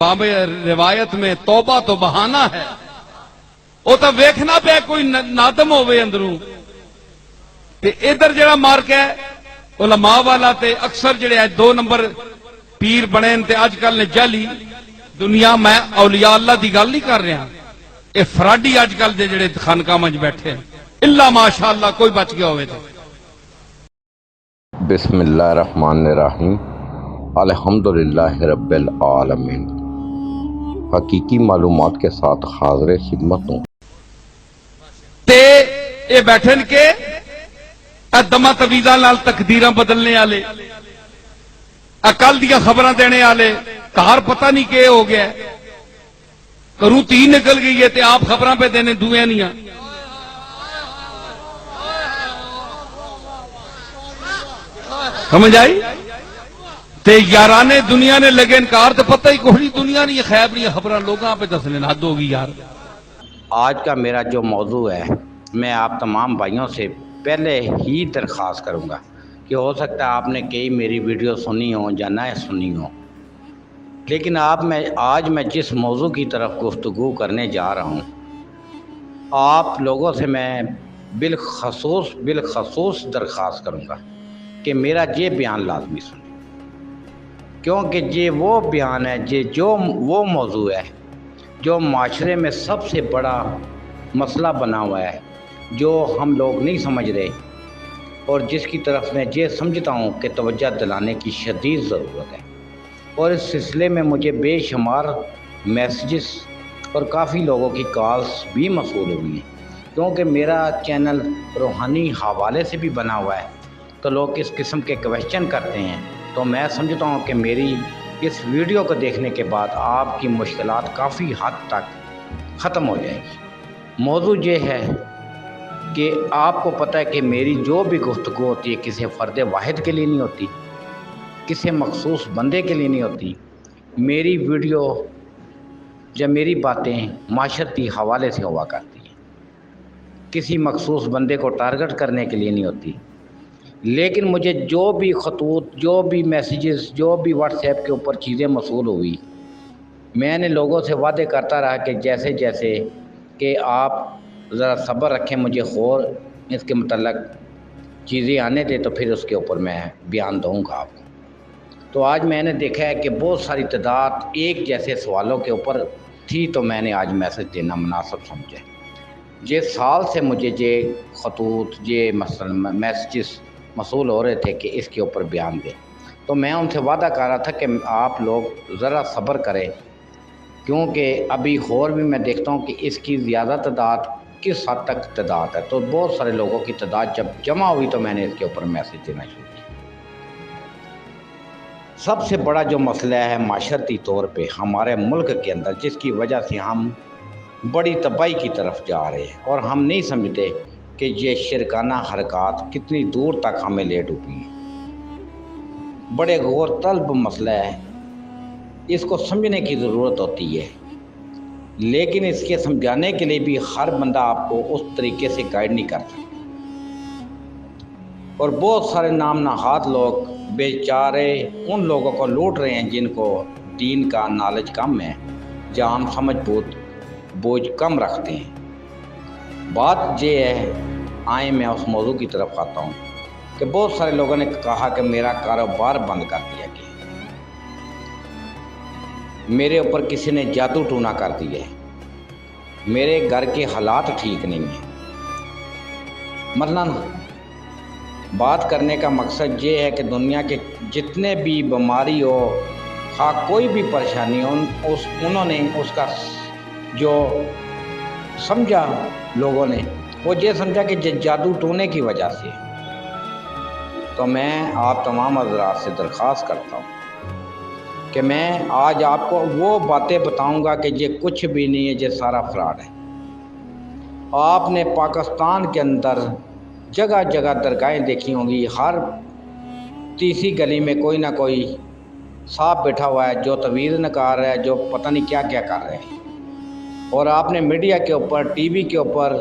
باب روایت میں توبہ تو بہانہ ہے، وہ تو ویکھنا پہ کوئی نادم ہوئے اندروں تے ادھر جڑا مارک ہے علماء والا تے اکثر جڑے ہے 2 نمبر پیر بنے تے اج کل نے جعلی دنیا میں اولیاء اللہ دی گل نہیں کر رہا، اے فراڈی اج کل دے جڑے خانقاہ وچ بیٹھے ہیں الا ماشاءاللہ کوئی بچ گیا ہوئے تے۔ بسم اللہ الرحمن الرحیم، الحمدللہ رب العالمین۔ حقیقی معلومات کے ساتھ حاضر خدمت ہوں۔ تے اے بیٹھن کے دما تویزاں نال تقدیراں بدلنے والے، اکل دیا خبراں دینے والے، کار پتہ نہیں کہ ہو گیا کروں تین نکل گئی ہے تے آپ خبراں پہ دینے دوئے نہیں ہیں۔ سمجھ آئی؟ تے یارانے دنیا نے لگے انکار تو پتہ ہی کوئی دنیا نہیں، خیب نہیں خبراں لوگاں پہ دسنے حد ہوگی یار۔ آج کا میرا جو موضوع ہے، میں آپ تمام بھائیوں سے پہلے ہی درخواست کروں گا کہ ہو سکتا ہے آپ نے کئی میری ویڈیو سنی ہوں یا نہ سنی ہوں، لیکن آج میں جس موضوع کی طرف گفتگو کرنے جا رہا ہوں، آپ لوگوں سے میں بالخصوص درخواست کروں گا کہ میرا یہ بیان لازمی سنیں، کیونکہ یہ وہ بیان ہے جو وہ موضوع ہے جو معاشرے میں سب سے بڑا مسئلہ بنا ہوا ہے، جو ہم لوگ نہیں سمجھ رہے، اور جس کی طرف میں یہ سمجھتا ہوں کہ توجہ دلانے کی شدید ضرورت ہے۔ اور اس سلسلے میں مجھے بے شمار میسیجز اور کافی لوگوں کی کالز بھی موصول ہوئی ہیں، کیونکہ میرا چینل روحانی حوالے سے بھی بنا ہوا ہے، تو لوگ اس قسم کے کویشچن کرتے ہیں، تو میں سمجھتا ہوں کہ میری اس ویڈیو کو دیکھنے کے بعد آپ کی مشکلات کافی حد تک ختم ہو جائیں گی۔ موضوع یہ ہے کہ آپ کو پتہ ہے کہ میری جو بھی گفتگو ہوتی ہے کسی فرد واحد کے لیے نہیں ہوتی، کسی مخصوص بندے کے لیے نہیں ہوتی۔ میری ویڈیو یا میری باتیں معاشرتی حوالے سے ہوا کرتی ہیں، کسی مخصوص بندے کو ٹارگٹ کرنے کے لیے نہیں ہوتی۔ لیکن مجھے جو بھی خطوط، جو بھی میسیجز، جو بھی واٹس ایپ کے اوپر چیزیں موصول ہوئی، میں نے لوگوں سے وعدے کرتا رہا کہ جیسے کہ آپ ذرا صبر رکھیں، مجھے اور اس کے متعلق چیزیں آنے دیں تو پھر اس کے اوپر میں بیان دوں گا آپ کو۔ تو آج میں نے دیکھا ہے کہ بہت ساری تعداد ایک جیسے سوالوں کے اوپر تھی، تو میں نے آج میسج دینا مناسب سمجھا۔ یہ سال سے مجھے یہ خطوط، یہ میسیجز موصول ہو رہے تھے کہ اس کے اوپر بیان دیں، تو میں ان سے وعدہ کر رہا تھا کہ آپ لوگ ذرا صبر کریں، کیونکہ ابھی اور بھی میں دیکھتا ہوں کہ اس کی زیادہ تعداد کس حد تک تعداد ہے، تو بہت سارے لوگوں کی تعداد جب جمع ہوئی تو میں نے اس کے اوپر میسج دینا شروع کیا۔ سب سے بڑا جو مسئلہ ہے معاشرتی طور پہ ہمارے ملک کے اندر، جس کی وجہ سے ہم بڑی تباہی کی طرف جا رہے ہیں، اور ہم نہیں سمجھتے کہ یہ شرکانہ حرکات کتنی دور تک ہمیں لے ڈوبی ہیں۔ بڑے غور طلب مسئلہ ہے، اس کو سمجھنے کی ضرورت ہوتی ہے، لیکن اس کے سمجھانے کے لیے بھی ہر بندہ آپ کو اس طریقے سے گائیڈ نہیں کر سکتا، اور بہت سارے نام نہاد لوگ بیچارے ان لوگوں کو لوٹ رہے ہیں جن کو دین کا نالج کم ہے، جان سمجھ بوجھ کم رکھتے ہیں۔ بات یہ ہے، آئیں میں اس موضوع کی طرف آتا ہوں کہ بہت سارے لوگوں نے کہا کہ میرا کاروبار بند کر دیا گیا، میرے اوپر کسی نے جادو ٹونا کر دیا ہے، میرے گھر کے حالات ٹھیک نہیں ہیں۔ مثلاً بات کرنے کا مقصد یہ ہے کہ دنیا کے جتنے بھی بیماری ہو، کوئی بھی پریشانی ہو، انہوں نے اس کا جو سمجھا لوگوں نے، وہ یہ سمجھا کہ جادو ٹونے کی وجہ سے۔ تو میں آپ تمام حضرات سے درخواست کرتا ہوں کہ میں آج آپ کو وہ باتیں بتاؤں گا کہ یہ کچھ بھی نہیں ہے، یہ سارا فراڈ ہے۔ آپ نے پاکستان کے اندر جگہ جگہ درگاہیں دیکھی ہوں گی، ہر تیسری گلی میں کوئی نہ کوئی صاحب بیٹھا ہوا ہے جو تویز نکال رہا ہے، جو پتہ نہیں کیا کیا کر رہے ہیں، اور آپ نے میڈیا کے اوپر، ٹی وی کے اوپر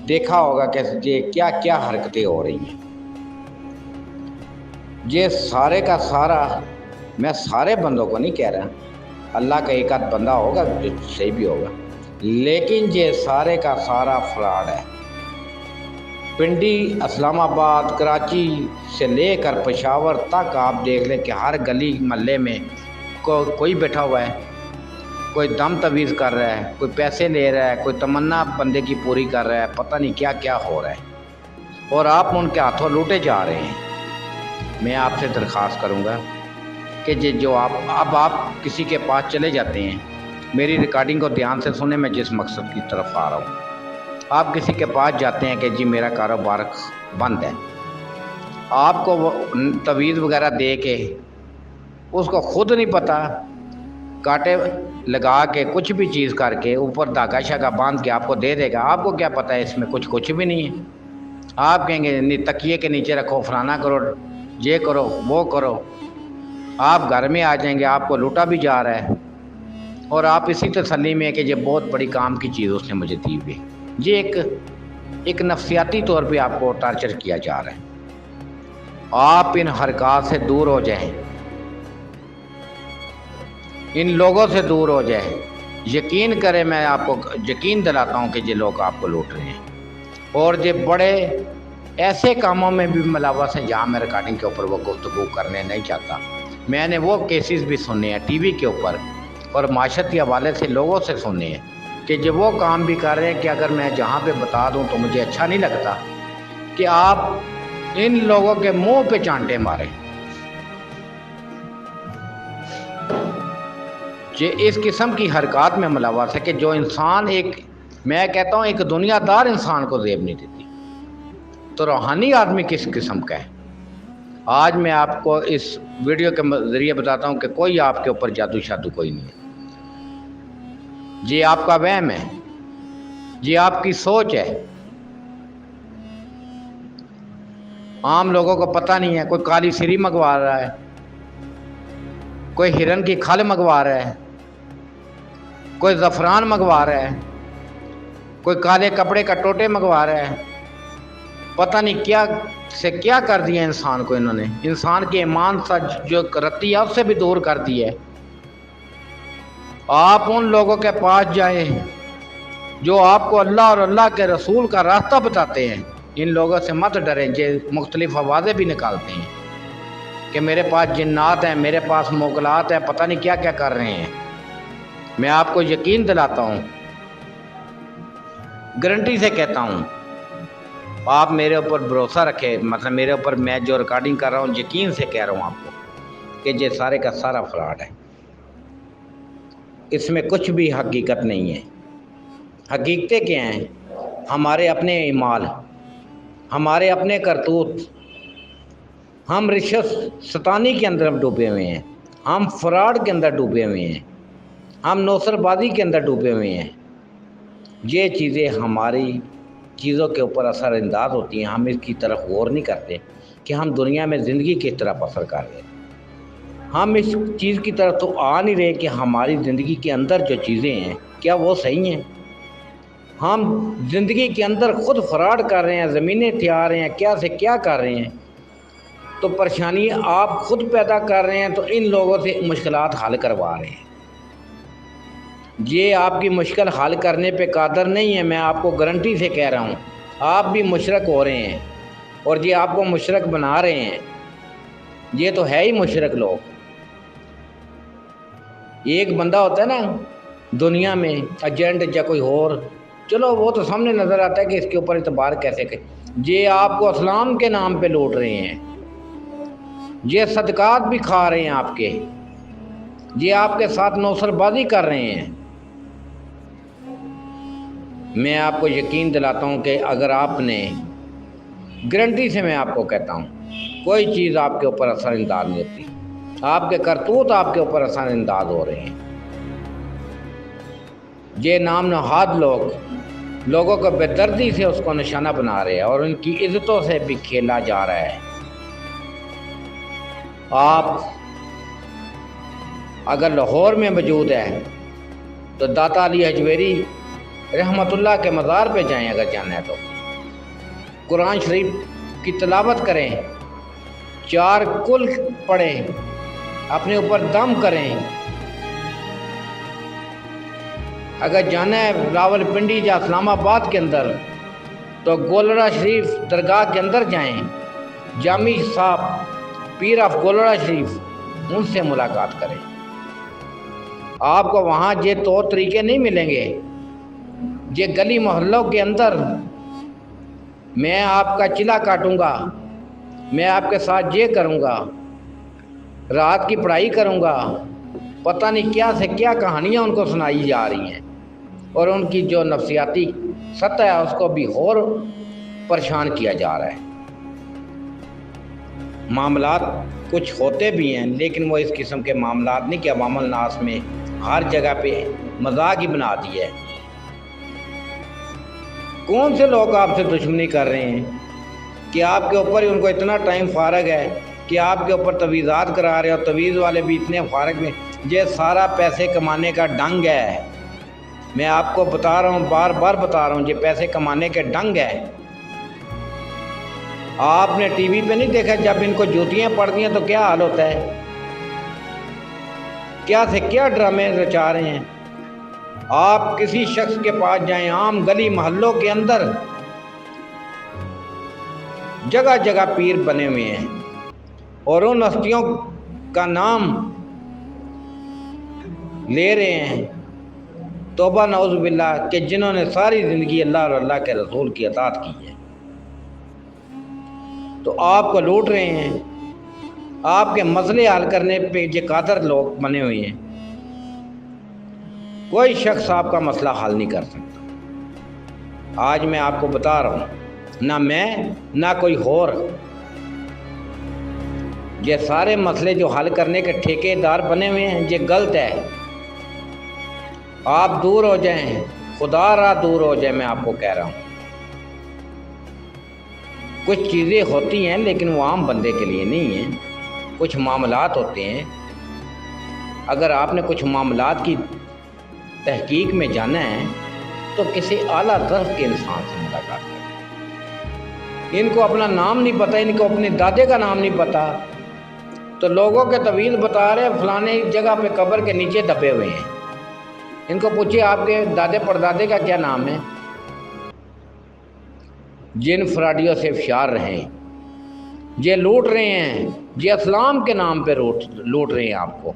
دیکھا ہوگا کہ یہ کیا کیا حرکتیں ہو رہی ہیں۔ یہ سارے کا سارا، میں سارے بندوں کو نہیں کہہ رہا، اللہ کا ایک آدھ بندہ ہوگا جو صحیح بھی ہوگا، لیکن یہ سارے کا سارا فراڈ ہے۔ پنڈی، اسلام آباد، کراچی سے لے کر پشاور تک آپ دیکھ لیں کہ ہر گلی محلے میں کوئی بیٹھا ہوا ہے، کوئی دم تویز کر رہا ہے، کوئی پیسے لے رہا ہے، کوئی تمنا بندے کی پوری کر رہا ہے، پتہ نہیں کیا کیا ہو رہا ہے، اور آپ ان کے ہاتھوں لوٹے جا رہے ہیں۔ میں آپ سے درخواست کروں گا کہ جو آپ کسی کے پاس چلے جاتے ہیں، میری ریکارڈنگ کو دھیان سے سنیں، میں جس مقصد کی طرف آ رہا ہوں۔ آپ کسی کے پاس جاتے ہیں کہ جی میرا کاروبار بند ہے، آپ کو وہ تویز وغیرہ دے کے، اس کو خود نہیں پتہ، کانٹے لگا کے کچھ بھی چیز کر کے اوپر دھاگا شاگا باندھ کے آپ کو دے دے گا، آپ کو کیا پتہ ہے اس میں کچھ بھی نہیں ہے۔ آپ کہیں گے نہیں، تکیے کے نیچے رکھو، فلانا کرو، یہ کرو، وہ کرو۔ آپ گھر میں آ جائیں گے، آپ کو لوٹا بھی جا رہا ہے، اور آپ اسی تسلی میں کہ یہ بہت بڑی کام کی چیز اس نے مجھے دی ہوئی۔ یہ ایک نفسیاتی طور پہ آپ کو ٹارچر کیا جا رہا ہے۔ آپ ان حرکات سے دور ہو جائیں، ان لوگوں سے دور ہو جائیں۔ یقین کریں، میں آپ کو یقین دلاتا ہوں کہ یہ لوگ آپ کو لوٹ رہے ہیں، اور یہ بڑے ایسے کاموں میں بھی ملوث ہیں جہاں میں ریکارڈنگ کے اوپر وہ گفتگو کرنے نہیں چاہتا۔ میں نے وہ کیسز بھی سنے ہیں ٹی وی کے اوپر، اور معاشرتی حوالے سے لوگوں سے سنے ہیں کہ جو وہ کام بھی کر رہے ہیں کہ اگر میں جہاں پہ بتا دوں تو مجھے اچھا نہیں لگتا کہ آپ ان لوگوں کے منہ پہ چانٹے ماریں۔ یہ اس قسم کی حرکات میں ملوث ہے کہ جو انسان میں کہتا ہوں ایک دنیا دار انسان کو زیب نہیں دیتی، تو روحانی آدمی کس قسم کا ہے؟ آج میں آپ کو اس ویڈیو کے ذریعے بتاتا ہوں کہ کوئی آپ کے اوپر جادو شادو کوئی نہیں ہے۔ یہ آپ کا وہم ہے، یہ آپ کی سوچ ہے۔ عام لوگوں کو پتہ نہیں ہے، کوئی کالی سری منگوا رہا ہے، کوئی ہرن کی کھال منگوا رہا ہے، کوئی زعفران منگوا رہا ہے، کوئی کالے کپڑے کا ٹوٹے منگوا رہا ہے۔ پتہ نہیں کیا سے کیا کر دیا انسان کو، انہوں نے انسان کے ایمان سے جو رتی ہے اس سے بھی دور کر دی ہے۔ آپ ان لوگوں کے پاس جائیں جو آپ کو اللہ اور اللہ کے رسول کا راستہ بتاتے ہیں، ان لوگوں سے مت ڈریں، جو مختلف آوازیں بھی نکالتے ہیں کہ میرے پاس جنات ہیں، میرے پاس موکلات ہیں، پتہ نہیں کیا کیا کر رہے ہیں۔ میں آپ کو یقین دلاتا ہوں، گارنٹی سے کہتا ہوں، آپ میرے اوپر بھروسہ رکھیں، مطلب میرے اوپر میں جو ریکارڈنگ کر رہا ہوں یقین سے کہہ رہا ہوں آپ کو کہ یہ سارے کا سارا فراڈ ہے۔ اس میں کچھ بھی حقیقت نہیں ہے۔ حقیقتیں کیا ہیں؟ ہمارے اپنے اعمال، ہمارے اپنے کرتوت، ہم رشوت ستانی کے اندر ڈوبے ہوئے ہیں، ہم فراڈ کے اندر ڈوبے ہوئے ہیں، ہم نوسر بازی کے اندر ڈوبے ہوئے ہیں۔ یہ چیزیں ہماری چیزوں کے اوپر اثر انداز ہوتی ہیں، ہم اس کی طرف غور نہیں کرتے کہ ہم دنیا میں زندگی کس طرح بسر کر رہے ہیں۔ ہم اس چیز کی طرف تو آ نہیں رہے کہ ہماری زندگی کے اندر جو چیزیں ہیں کیا وہ صحیح ہیں۔ ہم زندگی کے اندر خود فراڈ کر رہے ہیں، زمینیں تھیا رہے ہیں، کیا سے کیا کر رہے ہیں، تو پریشانی آپ خود پیدا کر رہے ہیں، تو ان لوگوں سے مشکلات حل کروا رہے ہیں۔ یہ آپ کی مشکل حل کرنے پہ قادر نہیں ہے، میں آپ کو گارنٹی سے کہہ رہا ہوں۔ آپ بھی مشرک ہو رہے ہیں، اور یہ آپ کو مشرک بنا رہے ہیں۔ یہ تو ہے ہی مشرک لوگ۔ ایک بندہ ہوتا ہے نا دنیا میں ایجنٹ یا کوئی اور، چلو وہ تو سامنے نظر آتا ہے کہ اس کے اوپر اعتبار کیسے کہ یہ آپ کو اسلام کے نام پہ لوٹ رہے ہیں، یہ صدقات بھی کھا رہے ہیں آپ کے، یہ آپ کے ساتھ نوسر بازی کر رہے ہیں۔ میں آپ کو یقین دلاتا ہوں کہ اگر آپ نے گارنٹی سے میں آپ کو کہتا ہوں کوئی چیز آپ کے اوپر اثر انداز نہیں ہوتی، آپ کے کرتوت آپ کے اوپر اثر انداز ہو رہے ہیں۔ یہ نام نہاد لوگوں کو بے دردی سے اس کو نشانہ بنا رہے ہیں، اور ان کی عزتوں سے بھی کھیلا جا رہا ہے۔ آپ اگر لاہور میں موجود ہیں تو داتا علی حجویری رحمۃ اللہ کے مزار پہ جائیں، اگر جانا ہے تو قرآن شریف کی تلاوت کریں، 4 کل پڑھیں، اپنے اوپر دم کریں، اگر جانا ہے راول پنڈی یا اسلام آباد کے اندر تو گولڑا شریف درگاہ کے اندر جائیں، جامع صاحب پیر آف گولڑا شریف ان سے ملاقات کریں۔ آپ کو وہاں یہ طور طریقے نہیں ملیں گے، یہ گلی محلوں کے اندر میں آپ کا چلا کاٹوں گا، میں آپ کے ساتھ یہ کروں گا، رات کی پڑھائی کروں گا، پتہ نہیں کیا سے کیا کہانیاں ان کو سنائی جا رہی ہیں، اور ان کی جو نفسیاتی سطح ہے اس کو بھی اور پریشان کیا جا رہا ہے۔ معاملات کچھ ہوتے بھی ہیں لیکن وہ اس قسم کے معاملات نہیں کہ عوام الناس میں ہر جگہ پہ مذاق ہی بنا دیا ہے۔ کون سے لوگ آپ سے دشمنی کر رہے ہیں کہ آپ کے اوپر ان کو اتنا ٹائم فارغ ہے کہ آپ کے اوپر تویزات کرا رہے ہیں، اور تویز والے بھی اتنے فارغ میں، یہ سارا پیسے کمانے کا ڈنگ ہے۔ میں آپ کو بتا رہا ہوں، بار بار بتا رہا ہوں، یہ پیسے کمانے کے ڈنگ ہے۔ آپ نے ٹی وی پہ نہیں دیکھا جب ان کو جوتیاں پڑتی ہیں تو کیا حال ہوتا ہے، کیا سے کیا ڈرامے رچا رہے ہیں۔ آپ کسی شخص کے پاس جائیں، عام گلی محلوں کے اندر جگہ جگہ پیر بنے ہوئے ہیں، اور ان ہستیوں کا نام لے رہے ہیں، توبہ نعوذ باللہ، کہ جنہوں نے ساری زندگی اللہ اور اللہ کے رسول کی اطاعت کی ہے، تو آپ کو لوٹ رہے ہیں۔ آپ کے مسئلے حل کرنے پہ یہ قادر لوگ بنے ہوئے ہیں، کوئی شخص آپ کا مسئلہ حل نہیں کر سکتا۔ آج میں آپ کو بتا رہا ہوں، نہ میں نہ کوئی اور، یہ سارے مسئلے جو حل کرنے کے ٹھیکے دار بنے ہوئے ہیں، یہ غلط ہے۔ آپ دور ہو جائیں، خدا را دور ہو جائے، میں آپ کو کہہ رہا ہوں۔ کچھ چیزیں ہوتی ہیں لیکن وہ عام بندے کے لیے نہیں ہیں، کچھ معاملات ہوتے ہیں۔ اگر آپ نے کچھ معاملات کی تحقیق میں جانا ہے تو کسی اعلیٰ درجے کے انسان سے ملاقات کریں۔ ان کو اپنا نام نہیں پتہ، ان کو اپنے دادے کا نام نہیں پتہ، تو لوگوں کے طویل بتا رہے فلانے جگہ پہ قبر کے نیچے دبے ہوئے ہیں۔ ان کو پوچھیے آپ کے دادے پردادے کا کیا نام ہے۔ جن فراڈیوں سے ہوشیار رہیں، یہ لوٹ رہے ہیں، یہ اسلام کے نام پہ لوٹ رہے ہیں آپ کو۔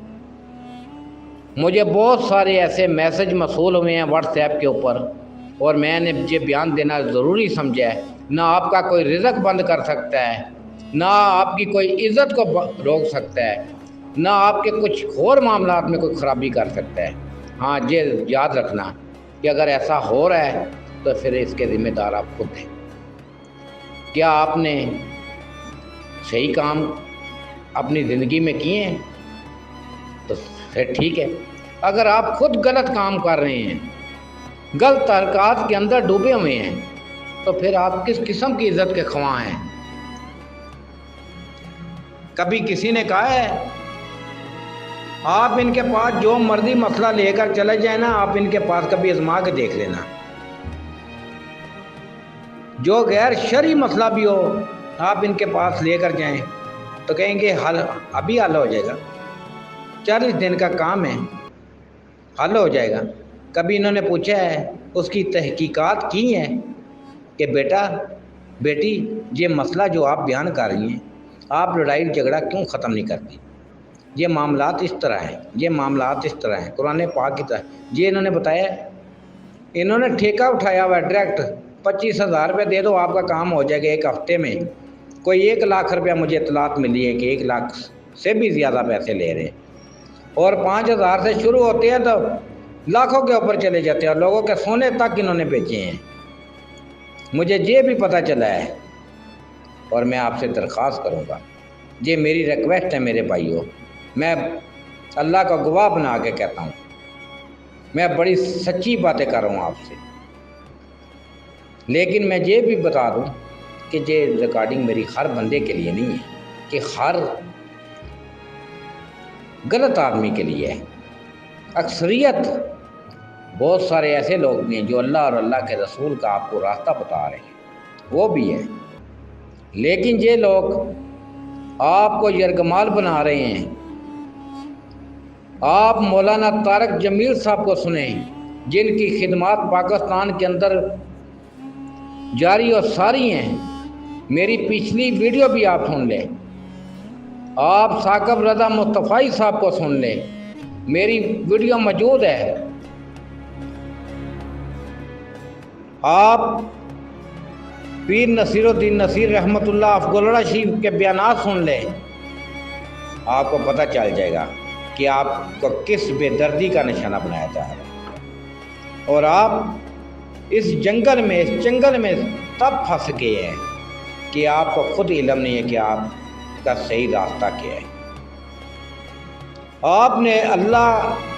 مجھے بہت سارے ایسے میسج موصول ہوئے ہیں واٹس ایپ کے اوپر، اور میں نے یہ بیان دینا ضروری سمجھا ہے۔ نہ آپ کا کوئی رزق بند کر سکتا ہے، نہ آپ کی کوئی عزت کو روک سکتا ہے، نہ آپ کے کچھ اور معاملات میں کوئی خرابی کر سکتا ہے۔ ہاں یہ یاد رکھنا کہ اگر ایسا ہو رہا ہے تو پھر اس کے ذمہ دار آپ خود ہیں۔ کیا آپ نے صحیح کام اپنی زندگی میں کیے ہیں تو پھر ٹھیک ہے۔ اگر آپ خود غلط کام کر رہے ہیں، غلط حرکات کے اندر ڈوبے ہوئے ہیں، تو پھر آپ کس قسم کی عزت کے خواہاں ہیں۔ کبھی کسی نے کہا ہے آپ ان کے پاس جو مرضی مسئلہ لے کر چلے جائیں نا، آپ ان کے پاس کبھی آزما کے دیکھ لینا، جو غیر شرعی مسئلہ بھی ہو آپ ان کے پاس لے کر جائیں تو کہیں گے حل ابھی حل ہو جائے گا، 40 دن کا کام ہے، حل ہو جائے گا۔ کبھی انہوں نے پوچھا ہے، اس کی تحقیقات کی ہیں کہ بیٹا بیٹی یہ مسئلہ جو آپ بیان کر رہی ہیں، آپ لڑائی جھگڑا کیوں ختم نہیں کرتی؟ یہ معاملات اس طرح ہیں، یہ معاملات اس طرح ہیں، قرآن پاک کی طرح۔ یہ انہوں نے بتایا، انہوں نے ٹھیکہ اٹھایا ہوا ہے ڈائریکٹ، 25,000 روپے دے دو آپ کا کام ہو جائے گا ایک ہفتے میں۔ کوئی 1 لاکھ روپیہ مجھے اطلاعات ملی ہے کہ 1 لاکھ سے بھی زیادہ پیسے لے رہے ہیں، اور 5,000 سے شروع ہوتے ہیں تو لاکھوں کے اوپر چلے جاتے ہیں، اور لوگوں کے سونے تک انہوں نے بیچے ہیں۔ مجھے یہ بھی پتہ چلا ہے، اور میں آپ سے درخواست کروں گا، یہ میری ریکویسٹ ہے میرے بھائیوں، میں اللہ کا گواہ بنا کے کہتا ہوں، میں بڑی سچی باتیں کر رہا ہوں آپ سے، لیکن میں یہ بھی بتا دوں کہ یہ ریکارڈنگ میری ہر بندے کے لیے نہیں ہے، کہ ہر غلط آدمی کے لیے ہے۔ اکثریت بہت سارے ایسے لوگ بھی ہیں جو اللہ اور اللہ کے رسول کا آپ کو راستہ بتا رہے ہیں، وہ بھی ہے، لیکن یہ لوگ آپ کو یرغمال بنا رہے ہیں۔ آپ مولانا طارق جمیل صاحب کو سنیں، جن کی خدمات پاکستان کے اندر جاری اور ساری ہیں، میری پچھلی ویڈیو بھی آپ سن لیں، آپ ثاقب رضا مصطفی صاحب کو سن لیں، میری ویڈیو موجود ہے، آپ پیر نصیر الدین نصیر رحمۃ اللہ افغلڑا شریف کے بیانات سن لیں، آپ کو پتہ چل جائے گا کہ آپ کو کس بے دردی کا نشانہ بنایا جا رہا ہے، اور آپ اس جنگل میں تب پھنس گئے ہیں کہ آپ کو خود علم نہیں ہے کہ آپ کا صحیح راستہ کیا ہے۔ آپ نے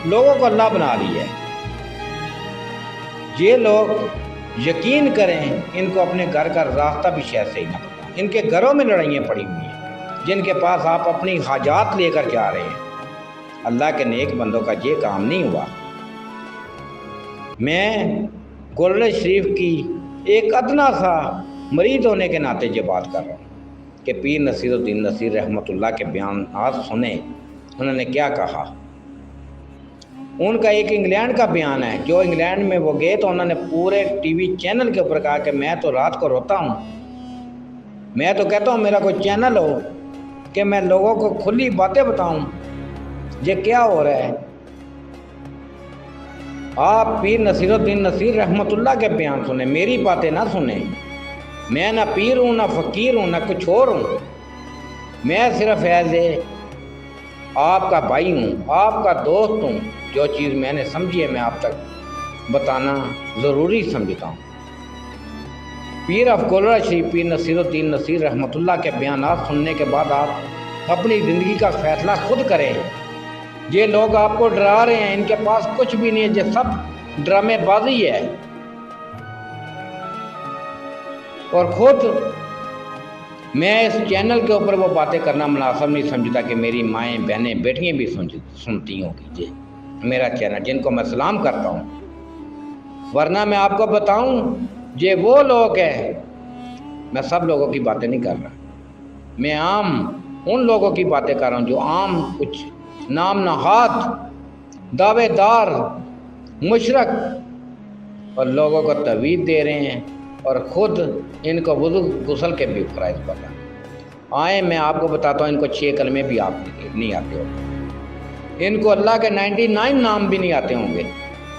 لوگوں کو اللہ بنا لیا ہے۔ یہ لوگ یقین کریں، ان کو اپنے گھر کا راستہ بھی شاید صحیح نہ پتا، ان کے گھروں میں لڑائیاں پڑی ہوئی ہیں، جن کے پاس آپ اپنی حاجات لے کر جا رہے ہیں۔ اللہ کے نیک بندوں کا یہ کام نہیں ہوا۔ میں گولڑے شریف کی ایک ادنا سا مرید ہونے کے ناطے یہ بات کر رہا ہوں کہ پیر نصیر الدین نصیر رحمۃ اللہ کے بیانات سنیں، انہوں نے کیا کہا۔ ان کا ایک انگلینڈ کا بیان ہے، جو انگلینڈ میں وہ گئے تو انہوں نے پورے ٹی وی چینل کے اوپر کہا کہ میں تو رات کو روتا ہوں، میں تو کہتا ہوں میرا کوئی چینل ہو کہ میں لوگوں کو کھلی باتیں بتاؤں، یہ کیا ہو رہا ہے۔ آپ پیر نصیر الدین نصیر رحمۃ اللہ کے بیان سنیں، میری باتیں نہ سنیں۔ میں نہ پیر ہوں، نہ فقیر ہوں، نہ کچھ اور ہوں، میں صرف آپ کا بھائی ہوں، آپ کا دوست ہوں۔ جو چیز میں نے سمجھی ہے میں آپ تک بتانا ضروری سمجھتا ہوں۔ پیر افغلڑا شریف پیر نصیر الدین نصیر رحمۃ اللہ کے بیانات سننے کے بعد آپ اپنی زندگی کا فیصلہ خود کریں۔ یہ لوگ آپ کو ڈرا رہے ہیں، ان کے پاس کچھ بھی نہیں ہے، یہ سب ڈرامے بازی ہے۔ اور خود میں اس چینل کے اوپر وہ باتیں کرنا مناسب نہیں سمجھتا کہ میری مائیں بہنیں بیٹیاں بھی سنتی ہوں گی میرا چینل، جن کو میں سلام کرتا ہوں۔ ورنہ میں آپ کو بتاؤں، یہ وہ لوگ ہیں، میں سب لوگوں کی باتیں نہیں کر رہا، میں عام ان لوگوں کی باتیں کر رہا ہوں جو عام کچھ نام نہاد دعوے دار مشرک اور لوگوں کو توعید دے رہے ہیں، اور خود ان کو وضو غسل کے بھی فرائض پتہ آئیں۔ میں آپ کو بتاتا ہوں، ان کو 6 کلمے بھی آپ نہیں آتے ہوں گے، ان کو اللہ کے 99 نام بھی نہیں آتے ہوں گے،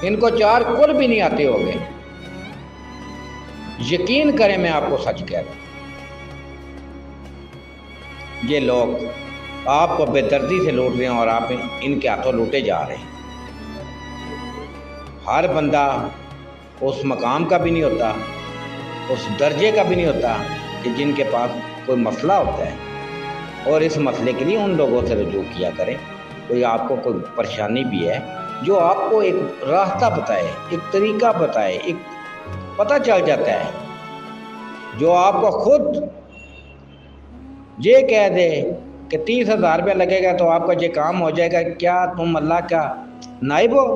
ان کو 4 قل بھی نہیں آتے ہوں گے۔ یقین کریں میں آپ کو سچ کہہ رہا ہوں، یہ لوگ آپ کو بے دردی سے لوٹ رہے ہیں اور آپ ان کے ہاتھوں لوٹے جا رہے ہیں۔ ہر بندہ اس مقام کا بھی نہیں ہوتا، اس درجے کا بھی نہیں ہوتا کہ جن کے پاس کوئی مسئلہ ہوتا ہے، اور اس مسئلے کے لیے ان لوگوں سے رجوع کیا کریں۔ کوئی آپ کو کوئی پریشانی بھی ہے، جو آپ کو ایک راستہ بتائے، ایک طریقہ بتائے، ایک پتہ چل جاتا ہے، جو آپ کو خود یہ کہہ دے کہ 30,000 روپیہ لگے گا تو آپ کا یہ کام ہو جائے گا، کیا تم اللہ کا نائب ہو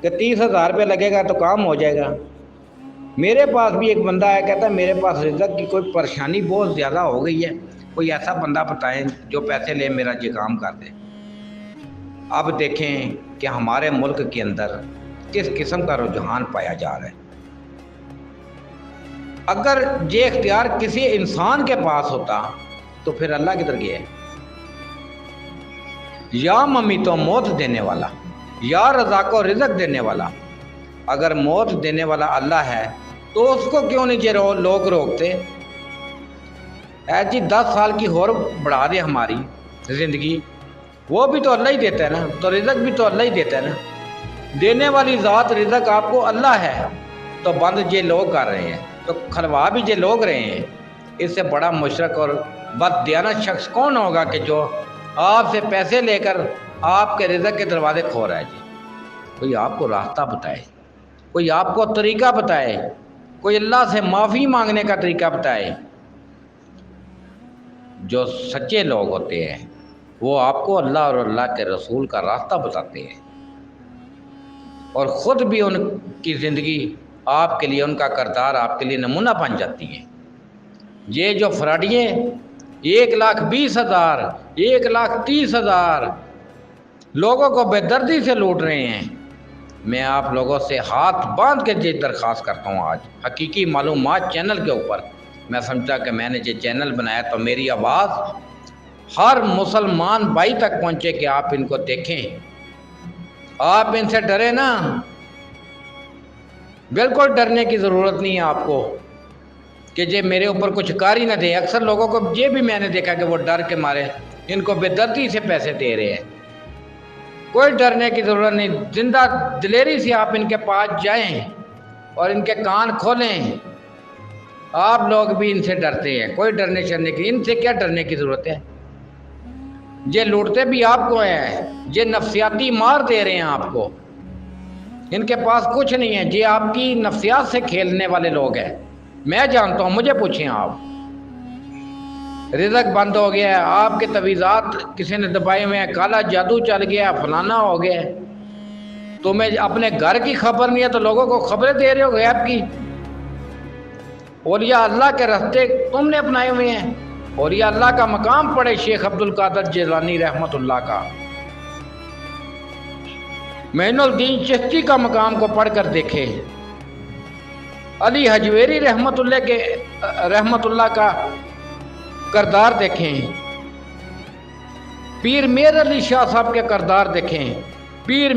کہ 30,000 روپیہ لگے گا تو کام ہو جائے گا۔ میرے پاس بھی ایک بندہ ہے، کہتا ہے میرے پاس رزق کی کوئی پریشانی بہت زیادہ ہو گئی ہے، کوئی ایسا بندہ بتائیں جو پیسے لے میرا یہ کام کر دے۔ اب دیکھیں کہ ہمارے ملک کے اندر کس قسم کا رجحان پایا جا رہا ہے۔ اگر یہ اختیار کسی انسان کے پاس ہوتا تو پھر اللہ کدھر گیا ہے؟ یا ممی تو موت دینے والا، یا رزاق و رزق دینے والا۔ اگر موت دینے والا اللہ ہے تو اس کو کیوں نہیں یہ لوگ روکتے؟ ایسی 10 سال کی اور بڑھا دے ہماری زندگی، وہ بھی تو اللہ ہی دیتا ہے نا، تو رزق بھی تو اللہ ہی دیتا ہے نا۔ دینے والی ذات رزق آپ کو اللہ ہے، تو بند یہ لوگ کر رہے ہیں، تو کھلوا بھی یہ لوگ رہے ہیں۔ اس سے بڑا مشرک اور بد دیانت شخص کون ہوگا کہ جو آپ سے پیسے لے کر آپ کے رزق کے دروازے کھول رہا ہے؟ جی کوئی آپ کو راستہ بتائے، کوئی آپ کو طریقہ بتائے، کوئی اللہ سے معافی مانگنے کا طریقہ بتائے۔ جو سچے لوگ ہوتے ہیں وہ آپ کو اللہ اور اللہ کے رسول کا راستہ بتاتے ہیں، اور خود بھی ان کی زندگی آپ کے لیے، ان کا کردار آپ کے لیے نمونہ بن جاتی ہے۔ یہ جو فراڈیے 1,20,000 1,30,000 لوگوں کو بے دردی سے لوٹ رہے ہیں، میں آپ لوگوں سے ہاتھ باندھ کے یہ درخواست کرتا ہوں، آج حقیقی معلومات چینل کے اوپر میں سمجھتا کہ میں نے یہ چینل بنایا تو میری آواز ہر مسلمان بھائی تک پہنچے کہ آپ ان کو دیکھیں، آپ ان سے ڈرے نا، بالکل ڈرنے کی ضرورت نہیں ہے آپ کو کہ یہ میرے اوپر کچھ کار ہی نہ دیں۔ اکثر لوگوں کو یہ بھی میں نے دیکھا کہ وہ ڈر کے مارے ان کو بے دردی سے پیسے دے رہے ہیں، کوئی ڈرنے کی ضرورت نہیں، زندہ دلیری سے آپ ان کے پاس جائیں اور ان کے کان کھولیں۔ آپ لوگ بھی ان سے ڈرتے ہیں، کوئی ڈرنے شرنے کی، ان سے کیا ڈرنے کی ضرورت ہے؟ یہ لوٹتے بھی آپ کو ہیں، یہ نفسیاتی مار دے رہے ہیں آپ کو، ان کے پاس کچھ نہیں ہے، یہ آپ کی نفسیات سے کھیلنے والے لوگ ہیں، میں جانتا ہوں، مجھے پوچھیں آپ۔ رزق بند ہو گیا ہے، آپ کے تویزات کسی نے دبائے ہوئے ہیں، کالا جادو چل گیا، فلانا ہو گیا، تمہیں اپنے گھر کی خبر نہیں ہے تو لوگوں کو خبریں دے رہے ہو غیب کی۔ اولیاء اللہ کے راستے تم نے اپنائے ہوئے ہیں، اولیاء اللہ کا مقام پڑھے، شیخ عبد القادر جیلانی رحمت اللہ کا، معین الدین چشتی کا مقام کو پڑھ کر دیکھے، علی حجویری رحمت اللہ کا کردار دیکھیں، پیر میر علی شاہ صاحب کے کردار دیکھیں، پیر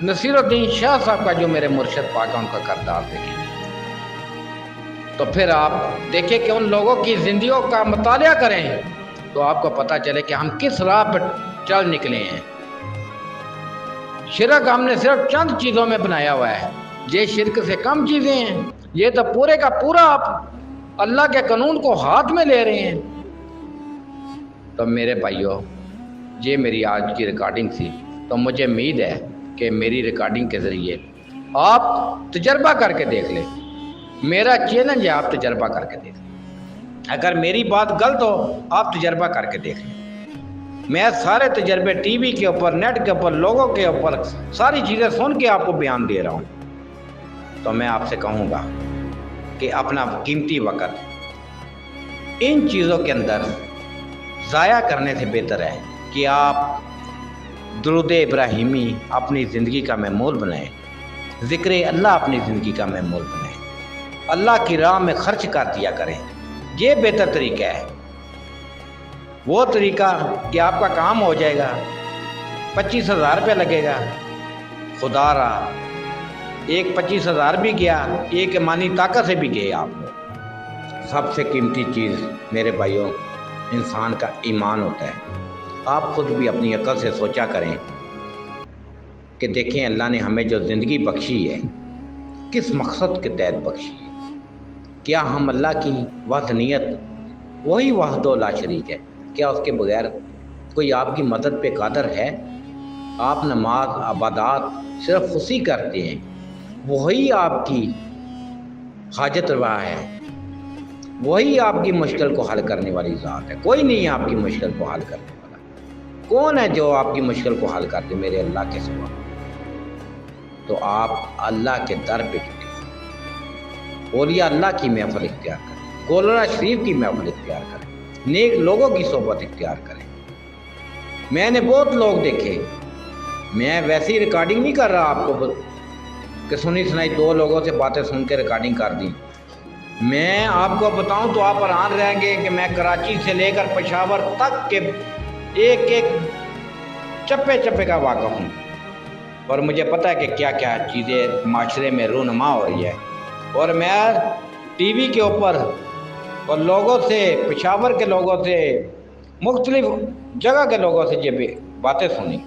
نصیر الدین شاہ صاحب کا جو میرے مرشد پاک ہے ان کا کردار دیکھیں، تو پھر آپ دیکھیں کہ ان لوگوں کی زندگیوں کا مطالعہ کریں تو آپ کو پتہ چلے کہ ہم کس راہ پر چل نکلے ہیں۔ شرک ہم نے صرف چند چیزوں میں بنایا ہوا ہے، یہ شرک سے کم چیزیں ہیں، یہ تو پورے کا پورا آپ اللہ کے قانون کو ہاتھ میں لے رہے ہیں۔ تو میرے بھائیوں، یہ میری آج کی ریکارڈنگ تھی، تو مجھے امید ہے کہ میری ریکارڈنگ کے ذریعے آپ تجربہ کر کے دیکھ لیں، میرا چیلنج ہے آپ تجربہ کر کے دیکھ لیں، اگر میری بات غلط ہو آپ تجربہ کر کے دیکھ لیں، میں سارے تجربے ٹی وی کے اوپر، نیٹ کے اوپر، لوگوں کے اوپر ساری چیزیں سن کے آپ کو بیان دے رہا ہوں، تو میں آپ سے کہوں گا کہ اپنا قیمتی وقت ان چیزوں کے اندر ضائع کرنے سے بہتر ہے کہ آپ درود ابراہیمی اپنی زندگی کا معمول بنائیں، ذکر اللہ اپنی زندگی کا معمول بنائیں، اللہ کی راہ میں خرچ کر دیا کریں، یہ بہتر طریقہ ہے، وہ طریقہ کہ آپ کا کام ہو جائے گا، 25,000 روپے لگے گا، خدا را ایک 25,000 بھی گیا، ایک ایمانی طاقت سے بھی گئے آپ۔ سب سے قیمتی چیز میرے بھائیوں انسان کا ایمان ہوتا ہے، آپ خود بھی اپنی عقل سے سوچا کریں کہ دیکھیں اللہ نے ہمیں جو زندگی بخشی ہے کس مقصد کے تحت بخشی ہے، کیا ہم اللہ کی وحدانیت، وہی وحدہ لا شریک ہے، کیا اس کے بغیر کوئی آپ کی مدد پہ قادر ہے؟ آپ نماز عبادات صرف اسی کرتے ہیں، وہی آپ کی حاجت روا ہے، وہی آپ کی مشکل کو حل کرنے والی ذات ہے، کوئی نہیں ہے آپ کی مشکل کو حل کرنے والا، کون ہے جو آپ کی مشکل کو حل کر دے میرے اللہ کے سوا؟ تو آپ اللہ کے در پہ جٹیں، اولیاء اللہ کی محفل اختیار کریں، کولرا شریف کی محفل اختیار کریں، نیک لوگوں کی صحبت اختیار کریں۔ میں نے بہت لوگ دیکھے، میں ویسی ریکارڈنگ نہیں کر رہا آپ کو کہ سنی سنائی 2 لوگوں سے باتیں سن کے ریکارڈنگ کر دی، میں آپ کو بتاؤں تو آپ حیران رہیں گے کہ میں کراچی سے لے کر پشاور تک کے ایک ایک چپے چپے کا واقف ہوں، اور مجھے پتہ ہے کہ کیا کیا چیزیں معاشرے میں رونما ہو رہی ہے، اور میں ٹی وی کے اوپر اور لوگوں سے، پشاور کے لوگوں سے، مختلف جگہ کے لوگوں سے یہ باتیں سنی،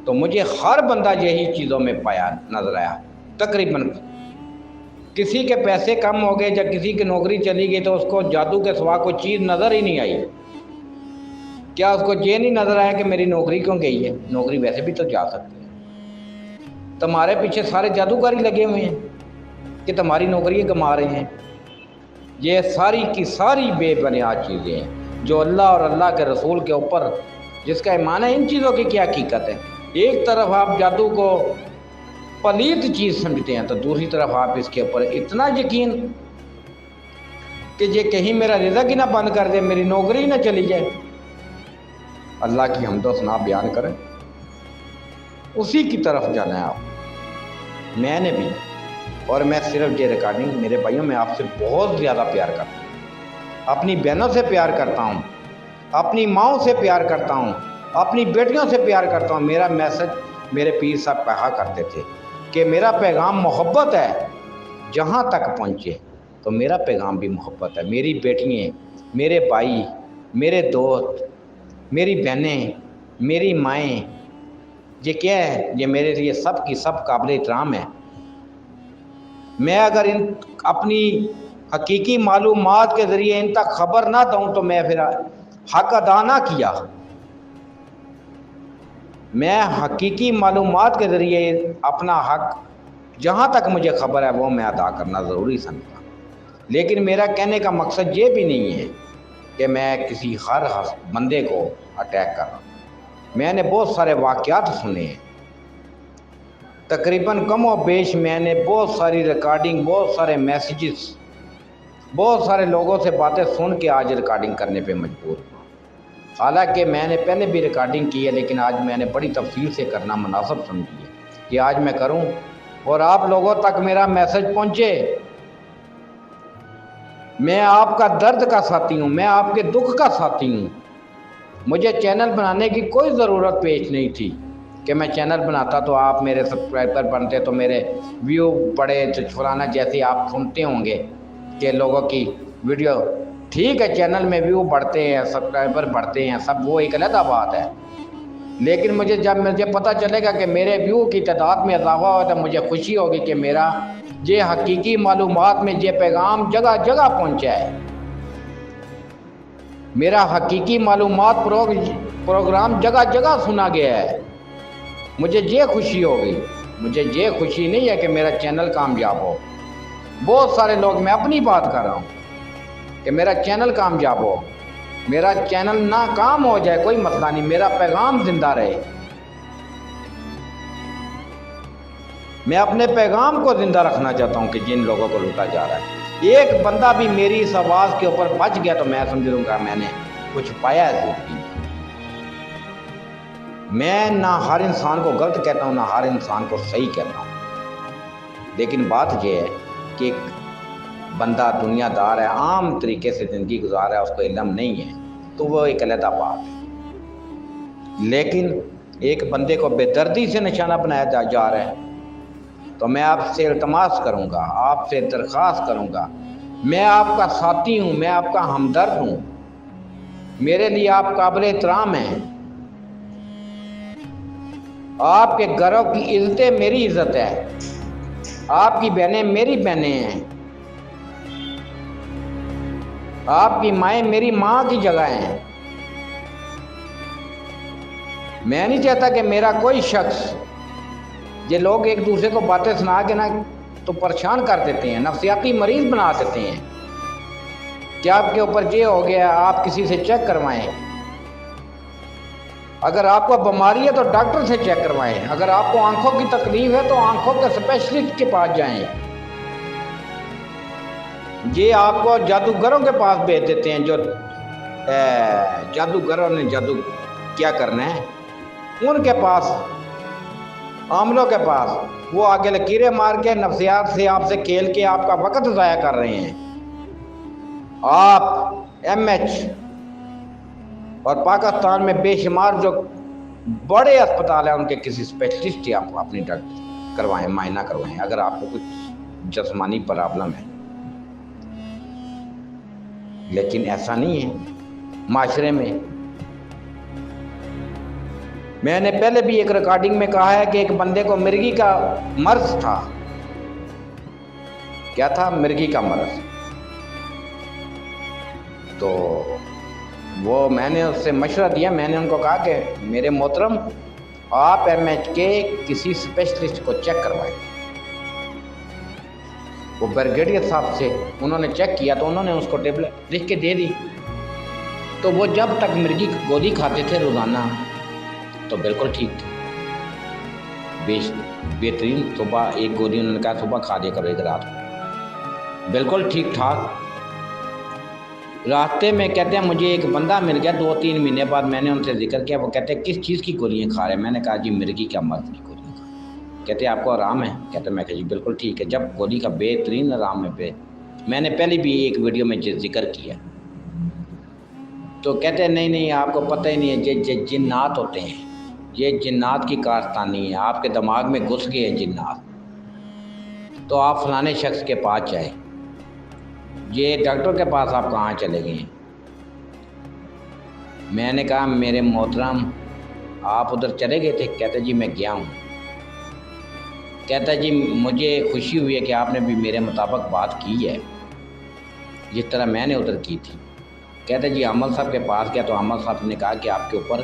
تو مجھے ہر بندہ یہی چیزوں میں پایا نظر آیا، تقریباً کسی کے پیسے کم ہو گئے یا کسی کی نوکری چلی گئی تو اس کو جادو کے سوا کوئی چیز نظر ہی نہیں آئی، کیا اس کو یہ نہیں نظر آیا کہ میری نوکری کیوں گئی ہے؟ نوکری ویسے بھی تو جا سکتی ہے، تمہارے پیچھے سارے جادوگاری لگے ہوئے ہیں کہ تمہاری نوکری کما رہے ہیں، یہ ساری کی ساری بے بنیاد چیزیں ہیں جو اللہ اور اللہ کے رسول کے اوپر جس کا ایمان ہے، ان چیزوں کی کیا حقیقت ہے؟ ایک طرف آپ جادو کو پلیت چیز سمجھتے ہیں تو دوسری طرف آپ اس کے اوپر اتنا یقین کہ یہ کہیں میرا رزق ہی نہ بند کر دے، میری نوکری نہ چلی جائے۔ اللہ کی حمد و ثنا بیان کریں، اسی کی طرف جانا ہے آپ، میں نے بھی، اور میں صرف یہ ریکارڈنگ میرے بھائیوں میں آپ سے بہت زیادہ پیار کرتا ہوں، اپنی بہنوں سے پیار کرتا ہوں، اپنی ماؤں سے پیار کرتا ہوں، اپنی بیٹیوں سے پیار کرتا ہوں۔ میرا میسج میرے پیر صاحب کہا کرتے تھے کہ میرا پیغام محبت ہے، جہاں تک پہنچے تو میرا پیغام بھی محبت ہے۔ میری بیٹیاں، میرے بھائی، میرے دوست، میری بہنیں، میری مائیں، یہ کیا ہے؟ یہ میرے لیے سب کی سب قابل احترام ہے۔ میں اگر اپنی حقیقی معلومات کے ذریعے ان تک خبر نہ دوں تو میں پھر حق ادا نہ کیا۔ میں حقیقی معلومات کے ذریعے اپنا حق جہاں تک مجھے خبر ہے وہ میں ادا کرنا ضروری سمجھتا ہوں۔ لیکن میرا کہنے کا مقصد یہ بھی نہیں ہے کہ میں کسی ہر بندے کو اٹیک کر رہا ہوں۔ میں نے بہت سارے واقعات سنے ہیں، تقریباً کم و بیش میں نے بہت ساری ریکارڈنگ، بہت سارے میسیجز، بہت سارے لوگوں سے باتیں سن کے آج ریکارڈنگ کرنے پہ مجبور ہوں۔ حالانکہ میں نے پہلے بھی ریکارڈنگ کی ہے، لیکن آج میں نے بڑی تفصیل سے کرنا مناسب سمجھی ہے کہ آج میں کروں اور آپ لوگوں تک میرا میسج پہنچے۔ میں آپ کا درد کا ساتھی ہوں، میں آپ کے دکھ کا ساتھی ہوں۔ مجھے چینل بنانے کی کوئی ضرورت پیش نہیں تھی کہ میں چینل بناتا تو آپ میرے سبسکرائبر بنتے تو میرے ویو بڑے فلانا، جیسے آپ سنتے ہوں گے کہ لوگوں کی ویڈیو ٹھیک ہے، چینل میں ویو بڑھتے ہیں، سبسکرائبر بڑھتے ہیں، سب وہ ایک علیحدہ بات ہے۔ لیکن جب مجھے پتہ چلے گا کہ میرے ویو کی تعداد میں اضافہ ہوا تو مجھے خوشی ہوگی کہ میرا یہ حقیقی معلومات میں یہ پیغام جگہ جگہ پہنچا ہے، میرا حقیقی معلومات پروگرام جگہ جگہ سنا گیا ہے۔ مجھے یہ خوشی ہوگی، مجھے یہ خوشی نہیں ہے کہ میرا چینل کامیاب ہو۔ بہت سارے لوگ، میں اپنی بات کر رہا ہوں کہ میرا چینل کامیاب ہو، میرا چینل ناکام ہو جائے کوئی مسئلہ نہیں، میرا پیغام زندہ رہے۔ میں اپنے پیغام کو زندہ رکھنا چاہتا ہوں کہ جن لوگوں کو لوٹا جا رہا ہے، ایک بندہ بھی میری اس آواز کے اوپر بچ گیا تو میں سمجھوں گا میں نے کچھ پایا ہے زندگی میں۔ میں نہ ہر انسان کو غلط کہتا ہوں، نہ ہر انسان کو صحیح کہتا ہوں، لیکن بات یہ ہے کہ ایک بندہ دنیا دار ہے، عام طریقے سے زندگی گزار رہا ہے، اس کو علم نہیں ہے تو وہ ایک علیحدہ بات ہے۔ لیکن ایک بندے کو بے دردی سے نشانہ بنایا جا رہا ہے تو میں آپ سے التماس کروں گا، آپ سے درخواست کروں گا، میں آپ کا ساتھی ہوں، میں آپ کا ہمدرد ہوں، میرے لیے آپ قابل احترام ہیں، آپ کے گھروں کی عزتیں میری عزت ہے، آپ کی بہنیں میری بہنیں ہیں، آپ کی مائیں میری ماں کی جگہ ہیں۔ میں نہیں چاہتا کہ میرا کوئی شخص، یہ لوگ ایک دوسرے کو باتیں سنا کے نا تو پریشان کر دیتے ہیں، نفسیاتی مریض بنا دیتے ہیں کہ آپ کے اوپر یہ ہو گیا، آپ کسی سے چیک کروائیں، اگر آپ کو بیماری ہے تو ڈاکٹر سے چیک کروائیں، اگر آپ کو آنکھوں کی تکلیف ہے تو آنکھوں کے اسپیشلسٹ کے پاس جائیں۔ یہ آپ کو جادوگروں کے پاس بھیج دیتے ہیں، جو جادوگروں نے جادو کیا کرنا ہے ان کے پاس، عاملوں کے پاس، وہ آگے لکیریں مار کے نفسیات سے آپ سے کھیل کے آپ کا وقت ضائع کر رہے ہیں۔ آپ ایم ایچ اور پاکستان میں بے شمار جو بڑے اسپتال ہیں ان کے کسی اسپیشلسٹ سے آپ اپنی ڈاکٹر کروائیں، معائنہ کروائیں اگر آپ کو کچھ جسمانی پرابلم ہے۔ لیکن ایسا نہیں ہے معاشرے میں۔ میں نے پہلے بھی ایک ریکارڈنگ میں کہا ہے کہ ایک بندے کو مرگی کا مرض تھا۔ کیا تھا؟ مرگی کا مرض۔ تو وہ میں نے اس سے مشورہ دیا، میں نے ان کو کہا کہ میرے محترم آپ ایم ایچ کے کسی اسپیشلسٹ کو چیک کروائیں۔ وہ بریگیڈیئر صاحب سے انہوں نے چیک کیا تو انہوں نے اس کو ٹیبلٹ لکھ کے دے دی، تو وہ جب تک مرگی کی گولی کھاتے تھے روزانہ تو بالکل ٹھیک تھے، بہترین۔ صبح ایک گولی انہوں نے کہا صبح کھا دیا کرو، ایک رات کو، بالکل ٹھیک ٹھاک۔ راستے میں کہتے ہیں مجھے ایک بندہ مل گیا 2-3 مہینے بعد، میں نے ان سے ذکر کیا، وہ کہتے ہیں کس چیز کی گولیاں کھا رہے ہیں؟ میں نے کہا جی مرگی کا مرض کی گولیاں کھا رہے ہیں۔ کہتے آپ کو آرام ہے؟ کہتے میں کہ جی بالکل ٹھیک ہے. جب گولی کا بہترین آرام ہے پہ میں نے پہلے بھی ایک ویڈیو میں ذکر کیا. تو کہتے ہیں نہیں آپ کو پتہ ہی نہیں ہے، یہ جنات ہوتے ہیں، یہ جنات کی کارستانی ہے، آپ کے دماغ میں گھس گئے ہیں جنات، تو آپ فلانے شخص کے پاس جائیں. یہ ڈاکٹر کے پاس آپ کہاں چلے گئے ہیں؟ میں نے کہا میرے محترم آپ ادھر چلے گئے تھے؟ کہتے جی میں گیا ہوں. کہتا جی مجھے خوشی ہوئی ہے کہ آپ نے بھی میرے مطابق بات کی ہے جس طرح میں نے ادھر کی تھی. کہتے جی عمل صاحب کے پاس گیا تو عمل صاحب نے کہا کہ آپ کے اوپر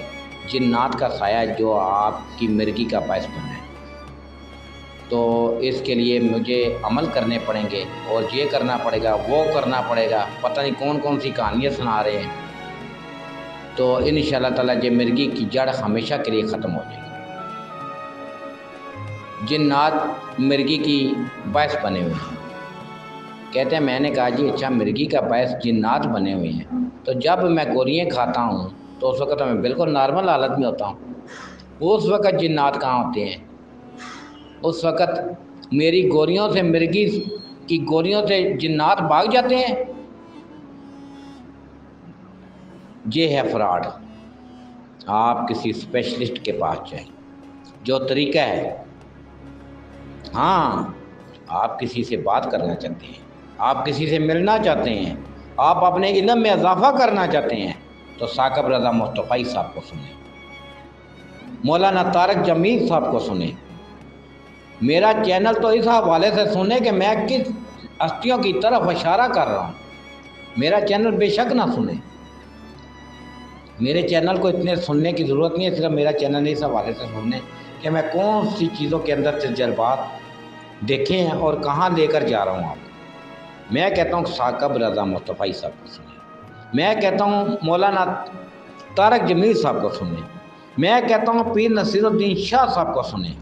جنات کا سایہ جو آپ کی مرگی کا باعث بنا ہے، تو اس کے لیے مجھے عمل کرنے پڑیں گے اور یہ کرنا پڑے گا، وہ کرنا پڑے گا، پتہ نہیں کون کون سی کہانیاں سنا رہے ہیں. تو انشاءاللہ تعالیٰ یہ مرگی کی جڑ ہمیشہ کے لیے ختم ہو جائے گی. جنات مرگی کی باعث بنے ہوئے ہیں. کہتے ہیں میں نے کہا جی اچھا مرگی کا باعث جنات بنے ہوئے ہیں، تو جب میں گولیاں کھاتا ہوں تو اس وقت میں بالکل نارمل حالت میں ہوتا ہوں. اس وقت جنات کہاں ہوتے ہیں؟ اس وقت میری گولیوں سے، مرگی کی گولیوں سے جنات بھاگ جاتے ہیں. یہ ہے فراڈ. آپ کسی اسپیشلسٹ کے پاس جائیں. جو طریقہ ہے، ہاں آپ کسی سے بات کرنا چاہتے ہیں، آپ کسی سے ملنا چاہتے ہیں، آپ اپنے علم میں اضافہ کرنا چاہتے ہیں، تو ثاقب رضا مصطفی صاحب کو سنیں، مولانا طارق جمیل صاحب کو سنیں. میرا چینل تو اس حوالے سے سنیں کہ میں کس ہستیوں کی طرف اشارہ کر رہا ہوں. میرا چینل بے شک نہ سنیں. میرے چینل کو اتنے سننے کی ضرورت نہیں ہے، صرف میرا چینل اس حوالے سے سننے کہ میں کون سی چیزوں کے اندر تجربات دیکھے ہیں اور کہاں لے کر جا رہا ہوں آپ. میں کہتا ہوں ثاقب رضا مصطفی صاحب کو سنیں. میں کہتا ہوں مولانا طارق جمیل صاحب کو سنیں. میں کہتا ہوں پیر نصیر الدین شاہ صاحب کو سنیں.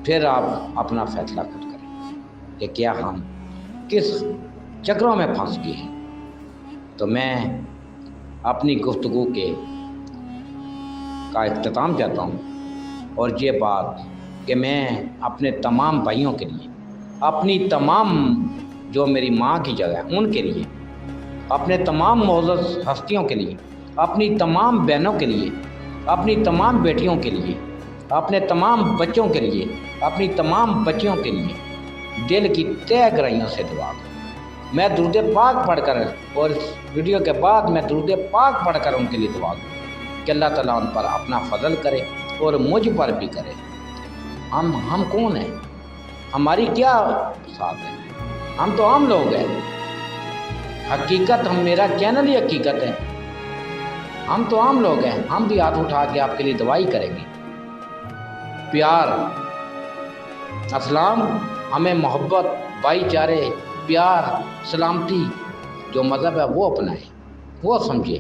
پھر آپ اپنا فیصلہ خود کریں کہ کیا ہم کس چکروں میں پھنس گئے ہیں. تو میں اپنی گفتگو کا اختتام چاہتا ہوں، اور یہ بات کہ میں اپنے تمام بھائیوں کے لیے، اپنی تمام جو میری ماں کی جگہ ہے ان کے لیے، اپنے تمام معزز ہستیوں کے لیے، اپنی تمام بہنوں کے لیے، اپنی تمام بیٹیوں کے لیے، اپنے تمام بچوں کے لیے، اپنی تمام بچیوں کے لیے دل کی تہ گہرائیوں سے دعا کروں. میں درود پاک پڑھ کر، اور اس ویڈیو کے بعد میں درود پاک پڑھ کر ان کے لیے دعا کروں کہ اللہ تعالیٰ ان پر اپنا فضل کرے اور مجھ پر بھی کرے. ہم کون ہیں؟ ہماری کیا ساتھ ہے؟ ہم تو عام لوگ ہیں. حقیقت میرا چینل ہی حقیقت ہے. ہم تو عام لوگ ہیں. ہم بھی ہاتھ اٹھا کے آپ کے لیے دعائی کریں گے. پیار، اسلام ہمیں محبت، بھائی چارے، پیار، سلامتی جو مذہب ہے وہ اپنائیں، وہ سمجھے.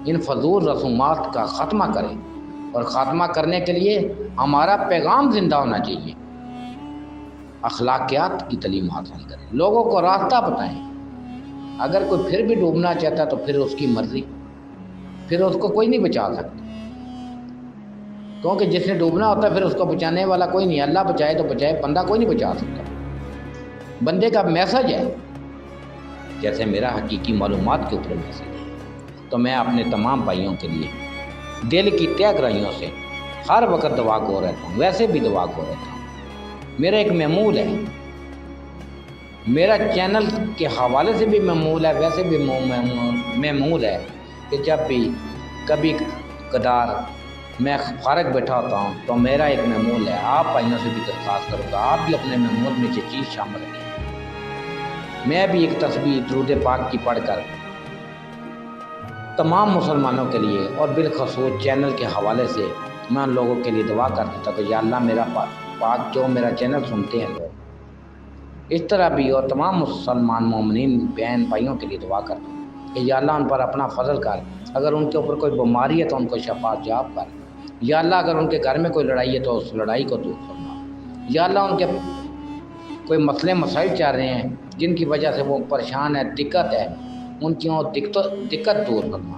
ان فضول رسومات کا خاتمہ کریں، اور خاتمہ کرنے کے لیے ہمارا پیغام زندہ ہونا چاہیے. اخلاقیات کی تعلیم حاصل کریں، لوگوں کو راستہ بتائیں. اگر کوئی پھر بھی ڈوبنا چاہتا تو پھر اس کی مرضی، پھر اس کو کوئی نہیں بچا سکتا، کیونکہ جس نے ڈوبنا ہوتا ہے پھر اس کو بچانے والا کوئی نہیں. اللہ بچائے تو بچائے، بندہ کوئی نہیں بچا سکتا. بندے کا میسج ہے، جیسے میرا حقیقی معلومات کے اوپر میسج ہے. تو میں اپنے تمام بھائیوں کے لیے دل کی تہ گہرائیوں سے ہر وقت دعا گو رہتا ہوں، ویسے بھی دعا گو رہتا ہوں. میرا ایک معمول ہے، میرا چینل کے حوالے سے بھی معمول ہے، ویسے بھی معمول ہے کہ جب بھی کبھی کدار میں فارغ بیٹھا ہوتا ہوں تو میرا ایک معمول ہے. آپ بھائیوں سے بھی درخواست کروں گا آپ بھی اپنے معمول میں سے چیز شامل رکھیں. میں بھی ایک تسبیح درود پاک کی پڑھ کر تمام مسلمانوں کے لیے اور بالخصوص چینل کے حوالے سے میں ان لوگوں کے لیے دعا کر دیتا کہ یا اللہ میرا پاک جو میرا چینل سنتے ہیں لوگ، اس طرح بھی اور تمام مسلمان مومنین بہن بھائیوں کے لیے دعا کرتا ہوں کہ یا اللہ ان پر اپنا فضل کر. اگر ان کے اوپر کوئی بیماری ہے تو ان کو شفا یاب کر. یا اللہ اگر ان کے گھر میں کوئی لڑائی ہے تو اس لڑائی کو دور فرما. یا اللہ ان کے کوئی مسئلے مسائل چاہ رہے ہیں جن کی وجہ سے وہ پریشان ہے، دقت ہے، ان کی دقت دور فرما.